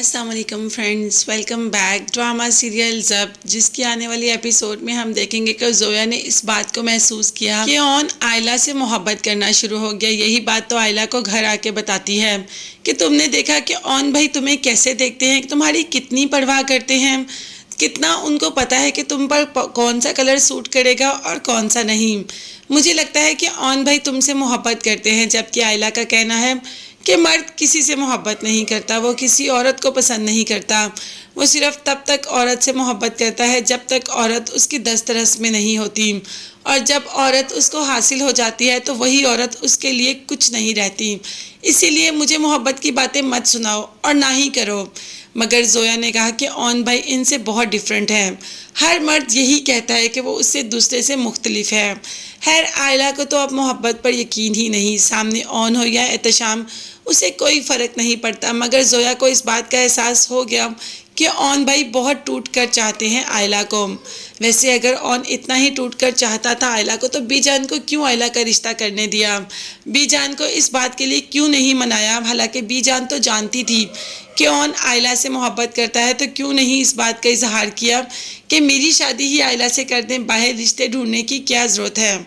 السلام علیکم friends, welcome back drama serial ضبط، جس کی آنے والی ایپیسوڈ میں ہم دیکھیں گے کہ زویا نے اس بات کو محسوس کیا کہ اون آئلہ سے محبت کرنا شروع ہو گیا۔ یہی بات تو آئلہ کو گھر آ کے بتاتی ہے کہ تم نے دیکھا کہ اون بھائی تمہیں کیسے دیکھتے ہیں، تمہاری کتنی پرواہ کرتے ہیں، کتنا ان کو پتا ہے کہ تم پر کون سا کلر سوٹ کرے گا اور کون سا نہیں۔ مجھے لگتا ہے کہ اون بھائی تم سے محبت کرتے ہیں، جبکہ آئلہ کا کہنا ہے کہ مرد کسی سے محبت نہیں کرتا، وہ کسی عورت کو پسند نہیں کرتا، وہ صرف تب تک عورت سے محبت کرتا ہے جب تک عورت اس کی دسترس میں نہیں ہوتی، اور جب عورت اس کو حاصل ہو جاتی ہے تو وہی عورت اس کے لیے کچھ نہیں رہتی۔ اسی لیے مجھے محبت کی باتیں مت سناؤ اور نہ ہی کرو۔ مگر زویا نے کہا کہ اون بھائی ان سے بہت ڈیفرنٹ ہے، ہر مرد یہی کہتا ہے کہ وہ اس سے دوسرے سے مختلف ہے۔ خیر آئلہ کو تو اب محبت پر یقین ہی نہیں، سامنے اون ہو یا احتشام اسے کوئی فرق نہیں پڑتا، مگر زویا کو اس بات کا احساس ہو گیا کہ اون بھائی بہت ٹوٹ کر چاہتے ہیں آئلہ کو۔ ویسے اگر اون اتنا ہی ٹوٹ کر چاہتا تھا آئلہ کو تو بی جان کو کیوں آئلہ کا رشتہ کرنے دیا، بی جان کو اس بات کے لیے کیوں نہیں منایا؟ حالانکہ بی جان تو جانتی تھی کہ اون آئلہ سے محبت کرتا ہے، تو کیوں نہیں اس بات کا اظہار کیا کہ میری شادی ہی آئلہ سے کر دیں، باہر رشتے ڈھونڈنے کی کیا ضرورت ہے؟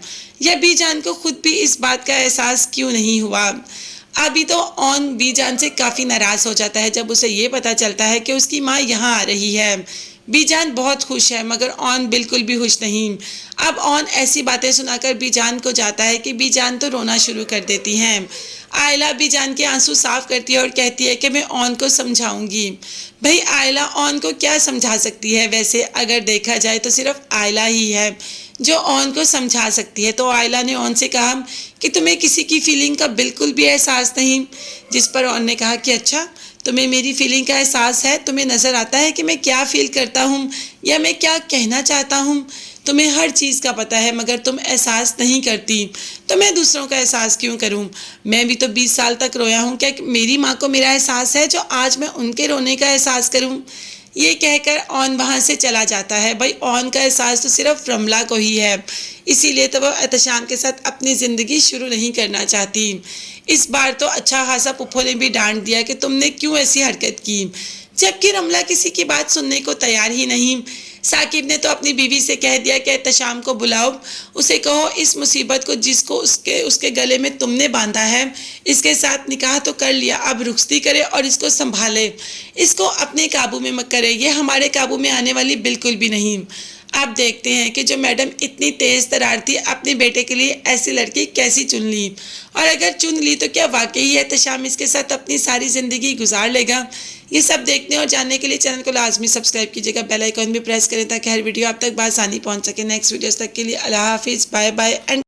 یا بی جان کو خود بھی اس بات کا احساس کیوں نہیں ہوا؟ ابھی تو اون بی جان سے کافی ناراض ہو جاتا ہے جب اسے یہ پتہ چلتا ہے کہ اس کی ماں یہاں آ رہی ہے۔ بی جان بہت خوش ہے مگر اون بالکل بھی خوش نہیں۔ اب اون ایسی باتیں سنا کر بی جان کو جاتا ہے کہ بی جان تو رونا شروع کر دیتی ہیں۔ آئلہ بی جان کے آنسو صاف کرتی ہے اور کہتی ہے کہ میں اون کو سمجھاؤں گی۔ بھئی آئلہ اون کو کیا سمجھا سکتی ہے؟ ویسے اگر دیکھا جائے تو صرف آئلہ ہی ہے جو اون کو سمجھا سکتی ہے۔ تو آئلہ نے اون سے کہا کہ تمہیں کسی کی فیلنگ کا بالکل بھی احساس نہیں، جس پر اون نے کہا کہ اچھا تمہیں میری فیلنگ کا احساس ہے، تمہیں نظر آتا ہے کہ میں کیا فیل کرتا ہوں یا میں کیا کہنا چاہتا ہوں، تمہیں ہر چیز کا پتہ ہے مگر تم احساس نہیں کرتی، تو میں دوسروں کا احساس کیوں کروں؟ میں بھی تو 20 سال تک رویا ہوں، کیا میری ماں کو میرا احساس ہے جو آج میں ان کے رونے کا احساس کروں؟ یہ کہہ کر اون وہاں سے چلا جاتا ہے۔ بھائی اون کا احساس تو صرف رملہ کو ہی ہے، اسی لیے تو وہ احتشام کے ساتھ اپنی زندگی شروع نہیں کرنا چاہتی۔ اس بار تو اچھا خاصا پپھو نے بھی ڈانٹ دیا کہ تم نے کیوں ایسی حرکت کی، جبکہ رملہ کسی کی بات سننے کو تیار ہی نہیں۔ ثاقب نے تو اپنی بیوی سے کہہ دیا کہ احتشام کو بلاؤ، اسے کہو اس مصیبت کو جس کو اس کے گلے میں تم نے باندھا ہے، اس کے ساتھ نکاح تو کر لیا، اب رخصتی کرے اور اس کو سنبھالے، اس کو اپنے قابو میں مت کرے، یہ ہمارے قابو میں آنے والی بالکل بھی نہیں۔ اب دیکھتے ہیں کہ جو میڈم اتنی تیز ترار تھی اپنے بیٹے کے لیے ایسی لڑکی کیسی چن لی، اور اگر چن لی تو کیا واقعی احتشام اس کے ساتھ اپنی ساری زندگی گزار لے گا؟ یہ سب دیکھنے اور جاننے کے لیے چینل کو لازمی سبسکرائب کیجیے گا، بیل آئیکن بھی پریس کریں تاکہ ہر ویڈیو آپ تک بآسانی پہنچ سکے۔ نیکسٹ ویڈیوز تک کے لیے اللہ حافظ، بائے بائے اینڈ